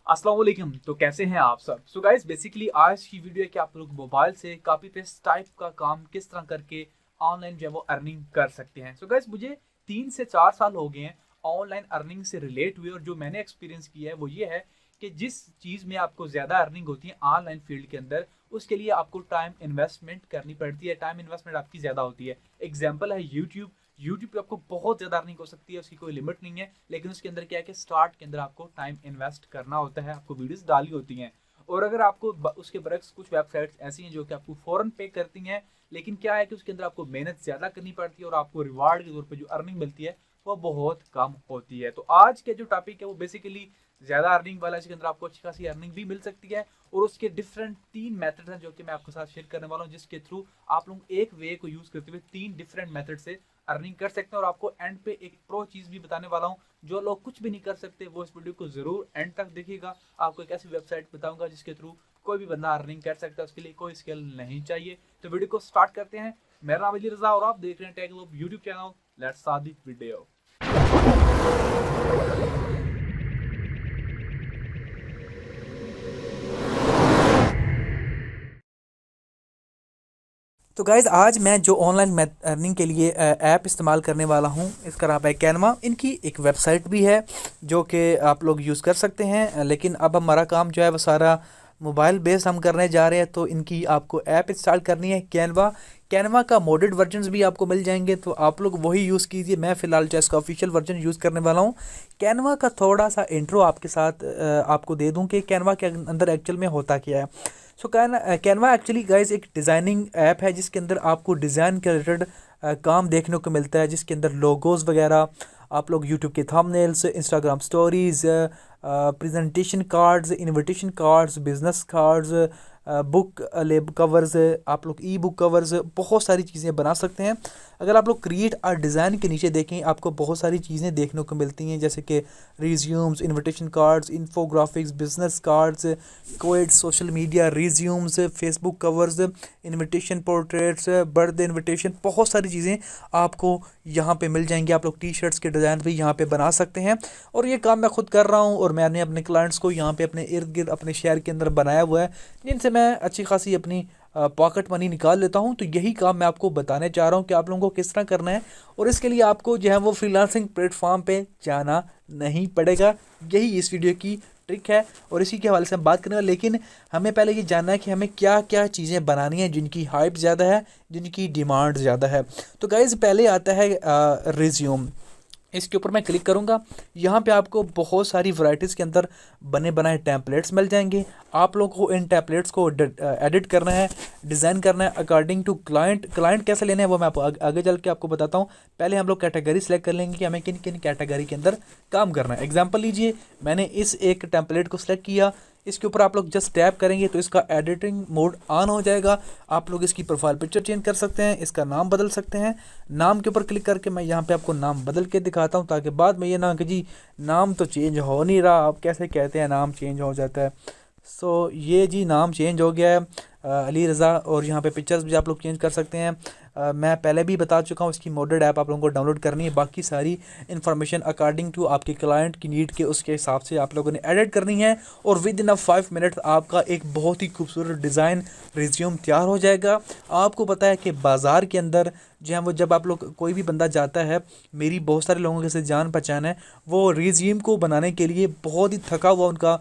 अस्सलाम वालेकुम। तो कैसे हैं आप सब। सो गाइस बेसिकली आज की वीडियो है कि आप लोग मोबाइल से कॉपी पेस्ट टाइप का काम किस तरह करके ऑनलाइन जो है वो अर्निंग कर सकते हैं। सो गाइस मुझे 3 से 4 साल हो गए हैं ऑनलाइन अर्निंग से रिलेट हुए, और जो मैंने एक्सपीरियंस किया है वो ये है कि जिस चीज़ में आपको ज़्यादा अर्निंग होती है ऑनलाइन फील्ड के अंदर, उसके लिए आपको टाइम इन्वेस्टमेंट करनी पड़ती है। टाइम इन्वेस्टमेंट आपकी ज़्यादा होती है। एग्जाम्पल है यूट्यूब। यूट्यूब पे आपको बहुत ज़्यादा अर्निंग हो सकती है, उसकी कोई लिमिट नहीं है। लेकिन उसके अंदर क्या है कि स्टार्ट के अंदर आपको टाइम इन्वेस्ट करना होता है, आपको वीडियोस डाली होती हैं। और अगर आपको उसके बरक्स कुछ वेबसाइट्स ऐसी हैं जो कि आपको फ़ौरन पे करती हैं, लेकिन क्या है कि उसके अंदर आपको मेहनत ज़्यादा करनी पड़ती है और आपको रिवार्ड के तौर पर जो अर्निंग मिलती है वो बहुत कम होती है। तो आज के जो टॉपिक है वो बेसिकली ज़्यादा अर्निंग वाला है, इसके अंदर आपको अच्छी खासी अर्निंग भी मिल सकती है। और उसके डिफरेंट 3 मेथड हैं जो कि मैं आपके साथ शेयर करने वाला हूँ, जिसके थ्रू आप लोग एक वे को यूज़ करते हुए 3 डिफरेंट मेथड से अर्निंग कर सकते हैं। और आपको एंड पे एक प्रो चीज़ भी बताने वाला हूँ, जो लोग कुछ भी नहीं कर सकते वो इस वीडियो को ज़रूर एंड तक देखिएगा। आपको एक ऐसी वेबसाइट बताऊंगा जिसके थ्रू कोई भी बंदा अर्निंग कर सकता है, उसके लिए कोई स्किल नहीं चाहिए। तो वीडियो को स्टार्ट करते हैं। मेरा नाम अली रजा और आप देख रहे हैं Tech Globe YouTube channel. Let's start the video. तो गाइज़ आज मैं जो ऑनलाइन अर्निंग के लिए ऐप इस्तेमाल करने वाला हूँ, इसका नाम है कैनवा। इनकी एक वेबसाइट भी है जो कि आप लोग यूज़ कर सकते हैं, लेकिन अब हमारा काम जो है वो सारा मोबाइल बेस्ड हम करने जा रहे हैं। तो इनकी आपको ऐप इंस्टॉल करनी है कैनवा। कैनवा का मोडेड वर्जन्स भी आपको मिल जाएंगे, तो आप लोग वही यूज़ कीजिए। मैं फ़िलहाल जो इसका ऑफिशियल वर्जन यूज़ करने वाला हूँ। कैनवा का थोड़ा सा इंट्रो आपके साथ आपको दे दूँ कि कैनवा के अंदर एक्चुअल में होता क्या है। सो कैनवा एक्चुअली गाइज एक डिज़ाइनिंग ऐप है जिसके अंदर आपको डिज़ाइन के रिलेटेड काम देखने को मिलता है, जिसके अंदर लोगोज़ वगैरह, आप लोग यूट्यूब के thumbnails, Instagram stories, presentation cards, invitation cards, business cards, book lab covers, आप लोग ई बुक कवर्स, बहुत सारी चीज़ें बना सकते हैं। अगर आप लोग क्रिएट और डिज़ाइन के नीचे देखें, आपको बहुत सारी चीज़ें देखने को मिलती हैं, जैसे कि resumes, invitation cards, infographics, business cards, coed social media resumes, Facebook covers, invitation portraits, birthday invitation, बहुत सारी चीज़ें आपको यहाँ पे मिल जाएंगी। आप लोग टी शर्ट्स के डिज़ाइन भी यहाँ पे बना सकते हैं। और ये काम मैं खुद कर रहा हूँ, और मैंने अपने क्लाइंट्स को यहाँ पे अपने इर्द गिर्द अपने शहर के अंदर बनाया हुआ है, जिनसे मैं अच्छी खासी अपनी पॉकेट मनी निकाल लेता हूँ। तो यही काम मैं आपको बताने चाह रहा हूँ कि आप लोगों को किस तरह करना है, और इसके लिए आपको जो है वो फ्रीलांसिंग प्लेटफॉर्म पे जाना नहीं पड़ेगा। यही इस वीडियो की ट्रिक है और इसी के हवाले से हम बात करेंगे। लेकिन हमें पहले ये जानना है कि हमें क्या क्या चीज़ें बनानी है जिनकी हाइप ज़्यादा है, जिनकी डिमांड ज़्यादा है। तो गाइज़ पहले आता है रिज्यूम। इसके ऊपर मैं क्लिक करूंगा। यहाँ पे आपको बहुत सारी वैरायटीज़ के अंदर बने बनाए टेम्पलेट्स मिल जाएंगे। आप लोगों को इन टेम्पलेट्स को एडिट करना है, डिज़ाइन करना है अकॉर्डिंग टू क्लाइंट कैसे लेना है वो मैं आपको आगे चल के आपको बताता हूँ। पहले हम लोग कैटेगरी सेलेक्ट कर लेंगे कि हमें किन किन कैटेगरी के अंदर काम करना है। एग्जाम्पल लीजिए, मैंने इस एक टेम्पलेट को सिलेक्ट किया। इसके ऊपर आप लोग जस्ट टैप करेंगे तो इसका एडिटिंग मोड ऑन हो जाएगा। आप लोग इसकी प्रोफाइल पिक्चर चेंज कर सकते हैं, इसका नाम बदल सकते हैं। नाम के ऊपर क्लिक करके मैं यहाँ पे आपको नाम बदल के दिखाता हूँ, ताकि बाद में ये ना कि जी नाम तो चेंज हो नहीं रहा, आप कैसे कहते हैं नाम चेंज हो जाता है। सो ये जी नाम चेंज हो गया है अली रज़ा। और यहाँ पे पिक्चर्स भी आप लोग चेंज कर सकते हैं। मैं पहले भी बता चुका हूँ, इसकी मोडेड ऐप आप लोगों को डाउनलोड करनी है। बाकी सारी इन्फॉर्मेशन अकॉर्डिंग टू आपके क्लाइंट की नीड के उसके हिसाब से आप लोगों ने एडिट करनी है, और विद इन 5 मिनट आपका एक बहुत ही खूबसूरत डिज़ाइन रिज्यूम तैयार हो जाएगा। आपको पता है कि बाज़ार के अंदर जो है वो जब आप लोग कोई भी बंदा जाता है, मेरी बहुत सारे लोगों के साथ जान पहचान है, वो रिज्यूम को बनाने के लिए बहुत ही थका हुआ उनका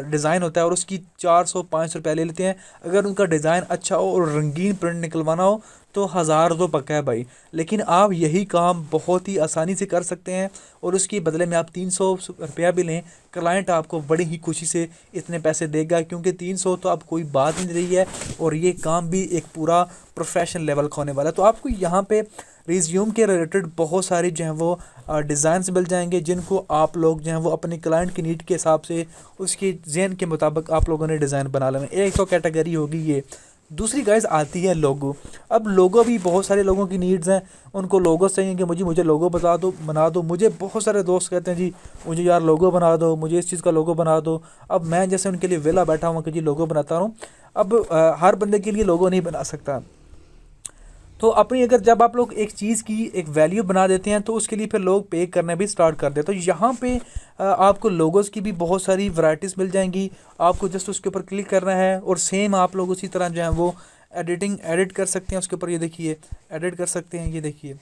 डिज़ाइन होता है और उसकी 400-500 रुपये ले लेते हैं। अगर उनका डिज़ाइन अच्छा हो और रंगीन प्रिंट निकलवाना हो तो 1000 तो पक्का है भाई। लेकिन आप यही काम बहुत ही आसानी से कर सकते हैं, और उसके बदले में आप 300 रुपया भी लें, क्लाइंट आपको बड़ी ही खुशी से इतने पैसे देगा, क्योंकि 300 तो अब कोई बात नहीं रही है, और ये काम भी एक पूरा प्रोफेशनल लेवल का होने वाला है। तो आपको यहाँ पे रिज्यूम के रिलेटेड बहुत सारी जो हैं वो डिज़ाइंस मिल जाएंगे, जिनको आप लोग जो हैं वो अपने क्लाइंट की नीड के हिसाब से उसकी ज़हन के मुताबिक आप लोगों ने डिज़ाइन बना लेना। एक तो कैटेगरी होगी ये। दूसरी गाइस आती है लोगो। अब लोगो भी बहुत सारे लोगों की नीड्स हैं, उनको लोगो चाहिए कि मुझे लोगो बना दो। मुझे बहुत सारे दोस्त कहते हैं जी मुझे यार लोगो बना दो, मुझे इस चीज़ का लोगो बना दो। अब मैं जैसे उनके लिए वेला बैठा हुआ कि जी लोगो बनाता हूँ। अब हर बंदे के लिए लोगो नहीं बना सकता। तो अपनी अगर जब आप लोग एक चीज़ की एक वैल्यू बना देते हैं तो उसके लिए फिर लोग पे करना भी स्टार्ट कर देते हैं। तो यहाँ पे आपको लोगोस की भी बहुत सारी वैरायटीज़ मिल जाएंगी, आपको जस्ट उसके ऊपर क्लिक करना है और सेम आप लोग उसी तरह जो है वो एडिट कर सकते हैं उसके ऊपर। ये देखिए एडिट कर सकते हैं, ये देखिए।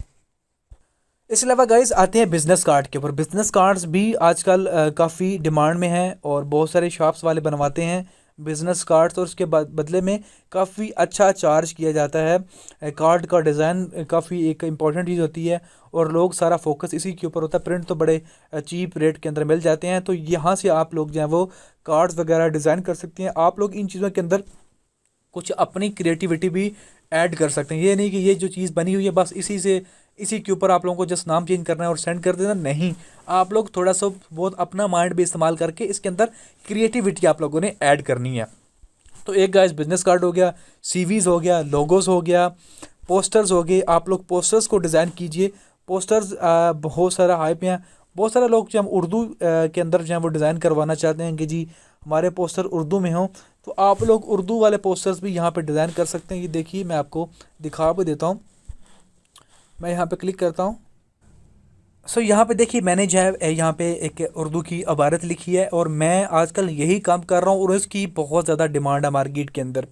इसके अलावा गाइस आते हैं बिजनेस कार्ड के ऊपर। बिजनेस कार्ड्स भी आजकल काफ़ी डिमांड में हैं और बहुत सारे शॉप्स वाले बनवाते हैं बिजनेस कार्ड्स, और उसके बदले में काफ़ी अच्छा चार्ज किया जाता है। कार्ड का डिज़ाइन काफ़ी एक इम्पॉर्टेंट चीज़ होती है और लोग सारा फोकस इसी के ऊपर होता है। प्रिंट तो बड़े चीप रेट के अंदर मिल जाते हैं, तो यहाँ से आप लोग जो है वो कार्ड्स वगैरह डिज़ाइन कर सकते हैं। आप लोग इन चीज़ों के अंदर कुछ अपनी क्रिएटिविटी भी ऐड कर सकते हैं। ये नहीं कि ये जो चीज़ बनी हुई है बस इसी के ऊपर आप लोगों को जस्ट नाम चेंज करना है और सेंड कर देना, नहीं। आप लोग थोड़ा सा बहुत अपना माइंड भी इस्तेमाल करके इसके अंदर क्रिएटिविटी आप लोगों ने ऐड करनी है। तो एक गाइस बिजनेस कार्ड हो गया, सीवीज़ हो गया, लोगोस हो गया, पोस्टर्स हो गए। आप लोग पोस्टर्स को डिज़ाइन कीजिए। पोस्टर्स बहुत सारा हाइप हैं, बहुत सारे लोग जो हम उर्दू के अंदर जो है वो डिज़ाइन करवाना चाहते हैं कि जी हमारे पोस्टर उर्दू में हों, तो आप लोग उर्दू वाले पोस्टर्स भी यहाँ पे डिज़ाइन कर सकते हैं। ये देखिए मैं आपको दिखा भी देता हूँ। मैं यहाँ पे क्लिक करता हूँ। सो यहाँ पे देखिए मैंने जो है यहाँ पे एक उर्दू की इबारत लिखी है और मैं आजकल यही काम कर रहा हूँ और इसकी बहुत ज़्यादा डिमांड है मार्केट के अंदर।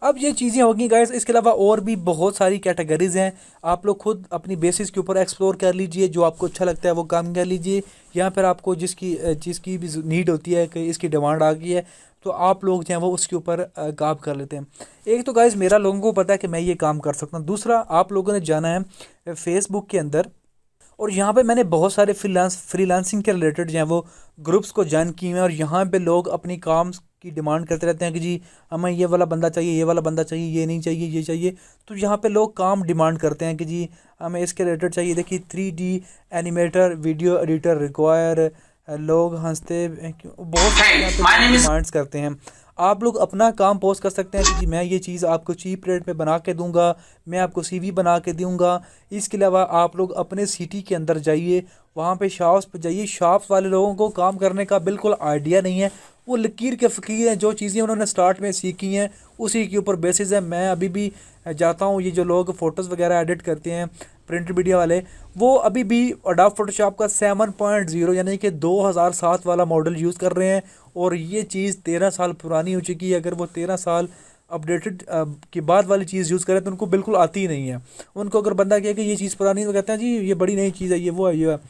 अब ये चीज़ें होगी गाइस, इसके अलावा और भी बहुत सारी कैटेगरीज़ हैं। आप लोग खुद अपनी बेसिस के ऊपर एक्सप्लोर कर लीजिए, जो आपको अच्छा लगता है वो काम कर लीजिए। यहाँ पर आपको जिसकी चीज़ की भी नीड होती है कि इसकी डिमांड आ गई है तो आप लोग जो हैं वो उसके ऊपर काम कर लेते हैं। एक तो गाइस मेरा लोगों को पता है कि मैं ये काम कर सकता हूँ। दूसरा आप लोगों ने जाना है फेसबुक के अंदर और यहाँ पे मैंने बहुत सारे फ्रीलांसिंग के रिलेटेड जो हैं वो ग्रुप्स को ज्वाइन किए हैं और यहाँ पे लोग अपनी काम की डिमांड करते रहते हैं कि जी हमें ये वाला बंदा चाहिए, ये वाला बंदा चाहिए, ये नहीं चाहिए, ये चाहिए। तो यहाँ पे लोग काम डिमांड करते हैं कि जी हमें इसके रिलेटेड चाहिए। देखिए 3D animator, video editor require, लोग हंसते बहुत सारे डिमांड्स करते हैं। आप लोग अपना काम पोस्ट कर सकते हैं कि जी मैं ये चीज़ आपको चीप रेट में बना के दूंगा, मैं आपको सीवी बना के दूंगा। इसके अलावा आप लोग अपने सिटी के अंदर जाइए, वहाँ पे शॉप्स पे जाइए। शॉप्स वाले लोगों को काम करने का बिल्कुल आइडिया नहीं है, वो लकीर के फ़कीर हैं। जो चीज़ें उन्होंने स्टार्ट में सीखी हैं उसी के ऊपर बेसिस है। मैं अभी भी जाता हूँ, ये जो लोग फ़ोटोज़ वगैरह एडिट करते हैं प्रिंट मीडिया वाले, वो अभी भी अडोब फोटोशॉप का 7.0 यानी कि 2007 वाला मॉडल यूज़ कर रहे हैं और ये चीज़ 13 साल पुरानी हो चुकी है। अगर वो 13 साल अपडेटेड के बाद वाली चीज़ यूज़ करें तो उनको बिल्कुल आती ही नहीं है। उनको अगर बंदा कहे कि ये चीज़ पुरानी है तो कहते हैं जी ये बड़ी नई चीज़ है, ये वो है, ये है।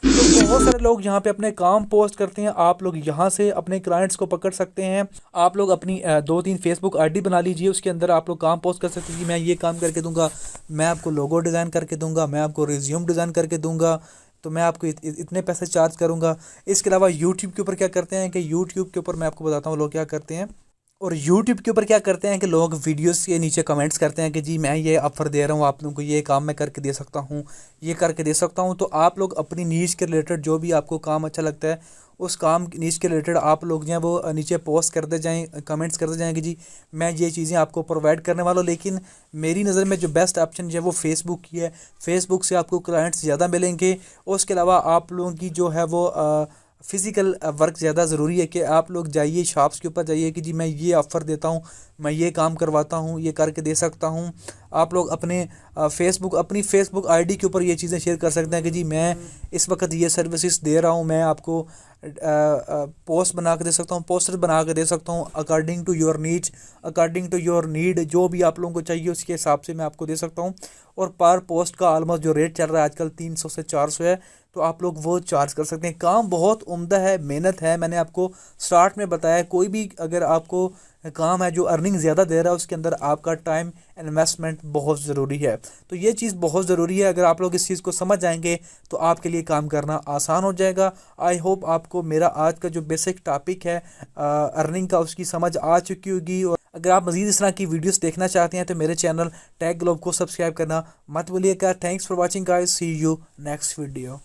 तो बहुत सारे लोग यहाँ पे अपने काम पोस्ट करते हैं। आप लोग यहाँ से अपने क्लाइंट्स को पकड़ सकते हैं। आप लोग अपनी 2-3 फेसबुक आईडी बना लीजिए, उसके अंदर आप लोग काम पोस्ट कर सकते हैं कि मैं ये काम करके दूंगा, मैं आपको लोगो डिज़ाइन करके दूंगा, मैं आपको रिज्यूम डिज़ाइन करके दूंगा, तो मैं आपको इतने पैसे चार्ज करूँगा। इसके अलावा यूट्यूब के ऊपर क्या करते हैं कि यूट्यूब के ऊपर मैं आपको बताता हूँ लोग क्या करते हैं। और यूट्यूब के ऊपर क्या करते हैं कि लोग वीडियोस के नीचे कमेंट्स करते हैं कि जी मैं ये ऑफ़र दे रहा हूँ आप लोगों को, ये काम मैं करके दे सकता हूँ, ये करके दे सकता हूँ। तो आप लोग अपनी नीश के रिलेटेड जो भी आपको काम अच्छा लगता है उस काम नीश के रिलेटेड आप लोग जो हैं वो नीचे पोस्ट करते जाएँ, कमेंट्स करते जाएँ कि जी मैं ये चीज़ें आपको प्रोवाइड करने वाला हूँ। लेकिन मेरी नज़र में जो बेस्ट ऑप्शन जो है वो फेसबुक की है। फेसबुक से आपको क्लाइंट्स ज़्यादा मिलेंगे। उसके अलावा आप लोगों की जो है वो फ़िज़िकल वर्क ज़्यादा ज़रूरी है कि आप लोग जाइए शॉप्स के ऊपर जाइए कि जी मैं ये ऑफ़र देता हूँ, मैं ये काम करवाता हूँ, ये करके दे सकता हूँ। आप लोग अपने अपनी फ़ेसबुक आईडी के ऊपर ये चीज़ें शेयर कर सकते हैं कि जी मैं इस वक्त ये सर्विसेज दे रहा हूँ, मैं आपको पोस्ट बना के दे सकता हूँ, पोस्टर बना के दे सकता हूँ according to your needs, according to your need, जो भी आप लोगों को चाहिए उसके हिसाब से मैं आपको दे सकता हूँ। और पर पोस्ट का ऑलमोस्ट जो रेट चल रहा है आजकल 300 से 400 है, तो आप लोग वो चार्ज कर सकते हैं। काम बहुत उम्दा है, मेहनत है। मैंने आपको स्टार्ट में बताया कोई भी अगर आपको काम है जो अर्निंग ज़्यादा दे रहा है उसके अंदर आपका टाइम इन्वेस्टमेंट बहुत ज़रूरी है। तो ये चीज़ बहुत ज़रूरी है। अगर आप लोग इस चीज़ को समझ जाएंगे तो आपके लिए काम करना आसान हो जाएगा। आई होप आपको मेरा आज का जो बेसिक टॉपिक है अर्निंग का उसकी समझ आ चुकी होगी। और अगर आप मज़ीद इस तरह की वीडियोस देखना चाहते हैं तो मेरे चैनल टेक ग्लोब को सब्सक्राइब करना मत भूलिएगा। Thanks for watching guys, see you next video.